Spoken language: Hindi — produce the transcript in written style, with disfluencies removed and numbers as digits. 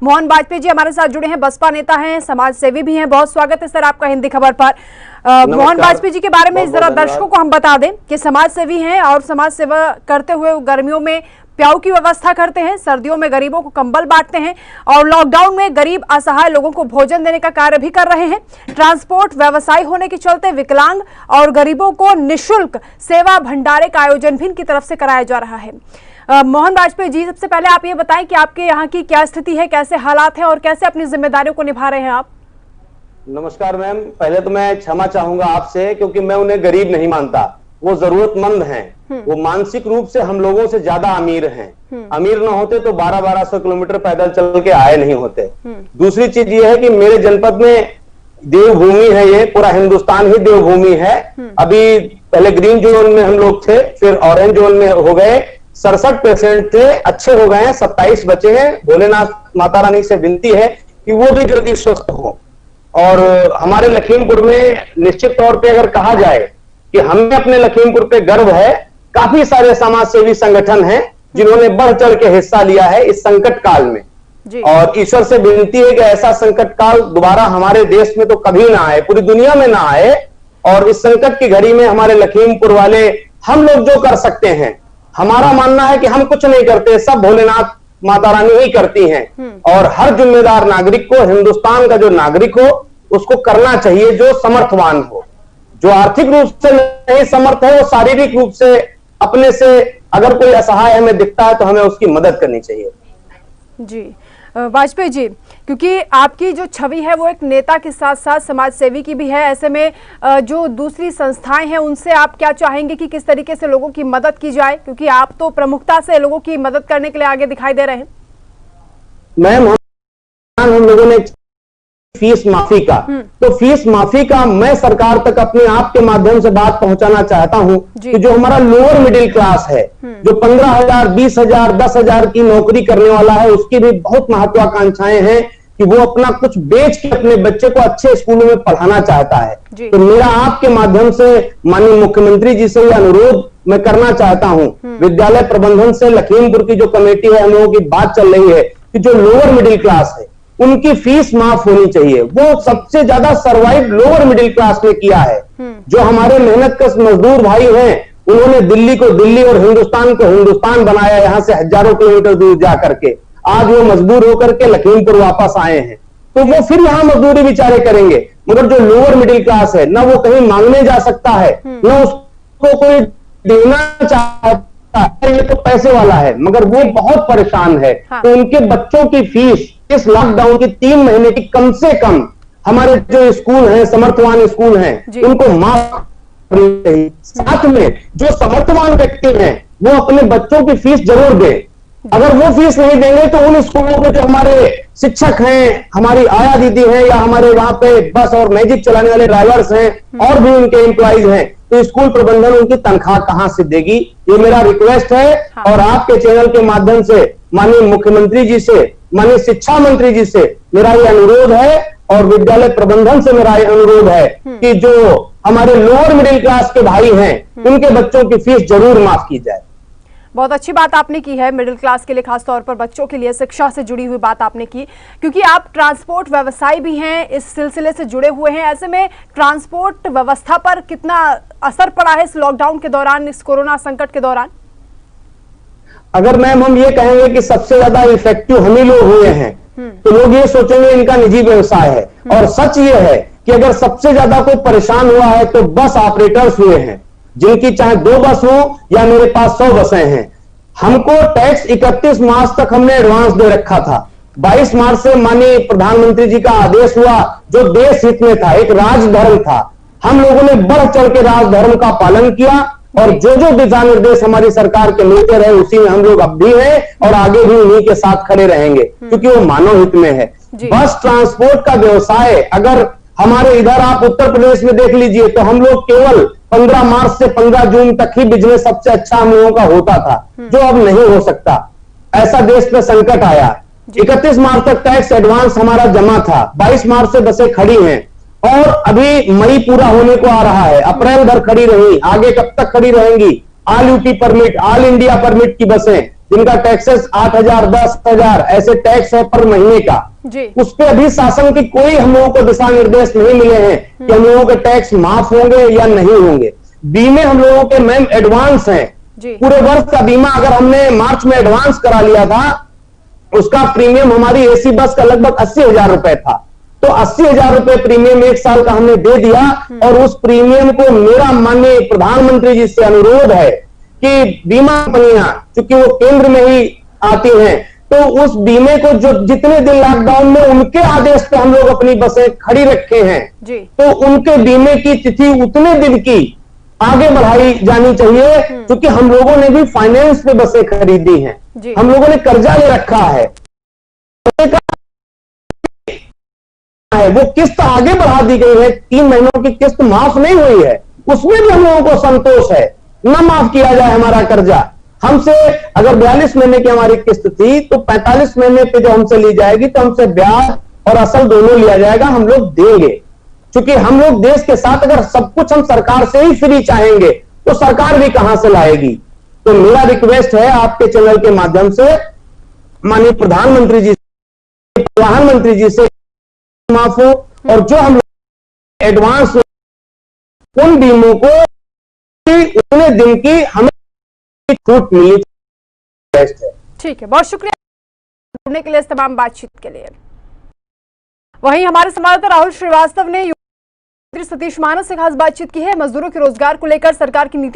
मोहन वाजपेयी जी हमारे साथ जुड़े हैं, बसपा नेता हैं, समाज सेवी भी हैं। बहुत स्वागत है सर आपका हिंदी खबर पर। मोहन वाजपेयी जी के बारे में जरा दर्शकों को हम बता दें कि समाज सेवी हैं और समाज सेवा करते हुए गर्मियों में प्याऊ की व्यवस्था करते हैं, सर्दियों में गरीबों को कंबल बांटते हैं और लॉकडाउन में गरीब असहाय लोगों को भोजन देने का कार्य भी कर रहे हैं। ट्रांसपोर्ट व्यवसायी होने के चलते विकलांग और गरीबों को निःशुल्क सेवा भंडारे का आयोजन भी इनकी तरफ से कराया जा रहा है। मोहन वाजपेयी जी, सबसे पहले आप ये बताएं कि आपके यहाँ की क्या स्थिति है, कैसे हालात हैं और कैसे अपनी जिम्मेदारियों को निभा रहे हैं आप? नमस्कार मैम, पहले तो मैं क्षमा चाहूंगा आपसे, क्योंकि मैं उन्हें गरीब नहीं मानता। वो जरूरतमंद हैं, वो मानसिक रूप से हम लोगों से ज्यादा अमीर हैं। अमीर ना होते तो 1200 किलोमीटर पैदल चल के आए नहीं होते। दूसरी चीज ये है कि मेरे जनपद में देवभूमि है, ये पूरा हिंदुस्तान ही देवभूमि है। अभी पहले ग्रीन जोन में हम लोग थे, फिर ऑरेंज जोन में हो गए। 67 पेशेंट थे, अच्छे हो गए हैं, 27 बचे हैं। भोलेनाथ माता रानी से विनती है कि वो भी जल्दी स्वस्थ हो। और हमारे लखीमपुर में निश्चित तौर पे अगर कहा जाए कि हमें अपने लखीमपुर पे गर्व है, काफी सारे समाज सेवी संगठन हैं जिन्होंने बढ़ चढ़ के हिस्सा लिया है इस संकट काल में। और ईश्वर से विनती है कि ऐसा संकट काल दोबारा हमारे देश में तो कभी ना आए, पूरी दुनिया में ना आए। और इस संकट की घड़ी में हमारे लखीमपुर वाले, हम लोग जो कर सकते हैं, हमारा मानना है कि हम कुछ नहीं करते, सब भोलेनाथ माता रानी ही करती हैं। और हर जिम्मेदार नागरिक को, हिंदुस्तान का जो नागरिक हो, उसको करना चाहिए जो समर्थवान हो। जो आर्थिक रूप से नहीं समर्थ है, वो शारीरिक रूप से अपने से अगर कोई असहाय हमें दिखता है तो हमें उसकी मदद करनी चाहिए। जी वाजपेयी जी, क्योंकि आपकी जो छवि है वो एक नेता के साथ साथ समाज सेवी की भी है, ऐसे में जो दूसरी संस्थाएं हैं उनसे आप क्या चाहेंगे कि किस तरीके से लोगों की मदद की जाए, क्योंकि आप तो प्रमुखता से लोगों की मदद करने के लिए आगे दिखाई दे रहे हैं। मैम, हम लोगों ने फीस माफी का, तो फीस माफी का मैं सरकार तक अपने आप के माध्यम से बात पहुंचाना चाहता हूं कि जो हमारा लोअर मिडिल क्लास है, जो 15,000, 20,000, 10,000 की नौकरी करने वाला है, उसकी भी बहुत महत्वाकांक्षाएं हैं कि वो अपना कुछ बेच के अपने बच्चे को अच्छे स्कूलों में पढ़ाना चाहता है। तो मेरा आपके माध्यम से माननीय मुख्यमंत्री जी से यह अनुरोध मैं करना चाहता हूं। विद्यालय प्रबंधन से लखीमपुर की जो कमेटी है, हम लोगों की बात चल रही है कि जो लोअर मिडिल क्लास है उनकी फीस माफ होनी चाहिए। वो सबसे ज्यादा सर्वाइव लोअर मिडिल क्लास ने किया है। जो हमारे मेहनतकश मजदूर भाई हैं, उन्होंने दिल्ली को दिल्ली और हिंदुस्तान को हिंदुस्तान बनाया, यहां से हजारों किलोमीटर दूर जा करके। आज वो मजबूर होकर के लखीमपुर वापस आए हैं, तो वो फिर यहां मजदूरी बेचारे करेंगे। मगर जो लोअर मिडिल क्लास है, ना वो कहीं मांगने जा सकता है, ना उसको कोई देना चाहता है, ये तो पैसे वाला है, मगर वो बहुत परेशान है। तो उनके बच्चों की फीस इस लॉकडाउन की 3 महीने की कम से कम हमारे जो स्कूल हैं, समर्थवान स्कूल हैं, उनको माफ करनी चाहिए। साथ में जो समर्थवान व्यक्ति हैं वो अपने बच्चों की फीस जरूर दें। अगर वो फीस नहीं देंगे तो उन स्कूलों के जो हमारे शिक्षक हैं, हमारी आया दीदी हैं, या हमारे वहां पे बस और मैजिक चलाने वाले ड्राइवर्स हैं, और भी उनके एम्प्लॉइज हैं, तो स्कूल प्रबंधन उनकी तनख्वाह कहां से देगी? ये मेरा रिक्वेस्ट है। और आपके चैनल के माध्यम से माननीय मुख्यमंत्री जी से, माननीय शिक्षा मंत्री जी से मेरा ये अनुरोध है, और विद्यालय प्रबंधन से मेरा ये अनुरोध है कि जो हमारे लोअर मिडिल क्लास के भाई हैं, उनके बच्चों की फीस जरूर माफ की जाए। बहुत अच्छी बात आपने की है, मिडिल क्लास के लिए, खासतौर पर बच्चों के लिए शिक्षा से जुड़ी हुई बात आपने की, क्योंकि आप ट्रांसपोर्ट व्यवसायी भी हैं, इस सिलसिले से जुड़े हुए हैं। ऐसे में ट्रांसपोर्ट व्यवस्था पर कितना असर पड़ा है इस लॉकडाउन के दौरान, इस कोरोना संकट के दौरान? अगर मैम हम ये कहेंगे कि सबसे ज्यादा इफेक्टिव हम ही लोग हुए हैं, तो लोग ये सोचेंगे इनका निजी व्यवसाय है। और सच ये है कि अगर सबसे ज्यादा कोई परेशान हुआ है तो बस ऑपरेटर्स हुए हैं, जिनकी चाहे 2 बस हो या मेरे पास 100 बसें हैं। हमको टैक्स 31 मार्च तक हमने एडवांस दे रखा था। 22 मार्च से माननीय प्रधानमंत्री जी का आदेश हुआ, जो देश हित में था, एक राजधर्म था। हम लोगों ने बढ़ चढ़ के राजधर्म का पालन किया, और जो जो दिशा निर्देश हमारी सरकार के मिलते रहे, उसी में हम लोग अब भी हैं और आगे भी उन्हीं के साथ खड़े रहेंगे, क्योंकि वो मानव हित में है। बस ट्रांसपोर्ट का व्यवसाय अगर हमारे इधर आप उत्तर प्रदेश में देख लीजिए, तो हम लोग केवल 15 मार्च से 15 जून तक ही बिजनेस सबसे अच्छा हम लोगों का होता था, जो अब नहीं हो सकता। ऐसा देश पे संकट आया। 31 मार्च तक टैक्स एडवांस हमारा जमा था, 22 मार्च से बसें खड़ी हैं, और अभी मई पूरा होने को आ रहा है, अप्रैल भर खड़ी रही, आगे कब तक खड़ी रहेंगी? All UP permit, all India permit की बसें जिनका टैक्सेस 8,000 10,000 ऐसे टैक्स है पर महीने का, उस पर अभी शासन की कोई हम लोगों को दिशा निर्देश नहीं मिले हैं कि हम लोगों के टैक्स माफ होंगे या नहीं होंगे। बीमे हम लोगों के मैम एडवांस हैं, पूरे वर्ष का बीमा अगर हमने मार्च में एडवांस करा लिया था, उसका प्रीमियम हमारी एसी बस का लगभग 80,000 रुपए था। तो 80,000 रुपए प्रीमियम एक साल का हमने दे दिया, और उस प्रीमियम को मेरा माननीय प्रधानमंत्री जी से अनुरोध है कि बीमा कंपनियां चूंकि वो केंद्र में ही आती हैं, तो उस बीमे को जो जितने दिन लॉकडाउन में उनके आदेश पे हम लोग अपनी बसें खड़ी रखे हैं, तो उनके बीमे की तिथि उतने दिन की आगे बढ़ाई जानी चाहिए, क्योंकि हम लोगों ने भी फाइनेंस पे बसें खरीदी हैं, हम लोगों ने कर्जा ले रखा है, वो किस्त आगे बढ़ा दी गई है, 3 महीनों की किस्त माफ नहीं हुई है, उसमें भी हम लोगों को संतोष है, न माफ किया जाए हमारा कर्जा। हमसे अगर 42 महीने की हमारी किस्त थी, तो 45 महीने पे जो हमसे ली जाएगी, तो हमसे ब्याज और असल दोनों लिया जाएगा, हम लोग देंगे। क्योंकि हम लोग देश के साथ अगर सब कुछ हम सरकार से ही फ्री चाहेंगे, तो सरकार भी कहां से लाएगी। तो मेरा रिक्वेस्ट है आपके चैनल के माध्यम से माननीय प्रधानमंत्री जी से माफ हो, और जो हम एडवांस उन बीमों को उतने दिन की हमें छूट मिली। ठीक है, बहुत शुक्रिया जुड़ने के लिए, इस तमाम बातचीत के लिए। वहीं हमारे संवाददाता राहुल श्रीवास्तव ने सतीश मानस से खास बातचीत की है। मजदूरों के रोजगार को लेकर सरकार की नीति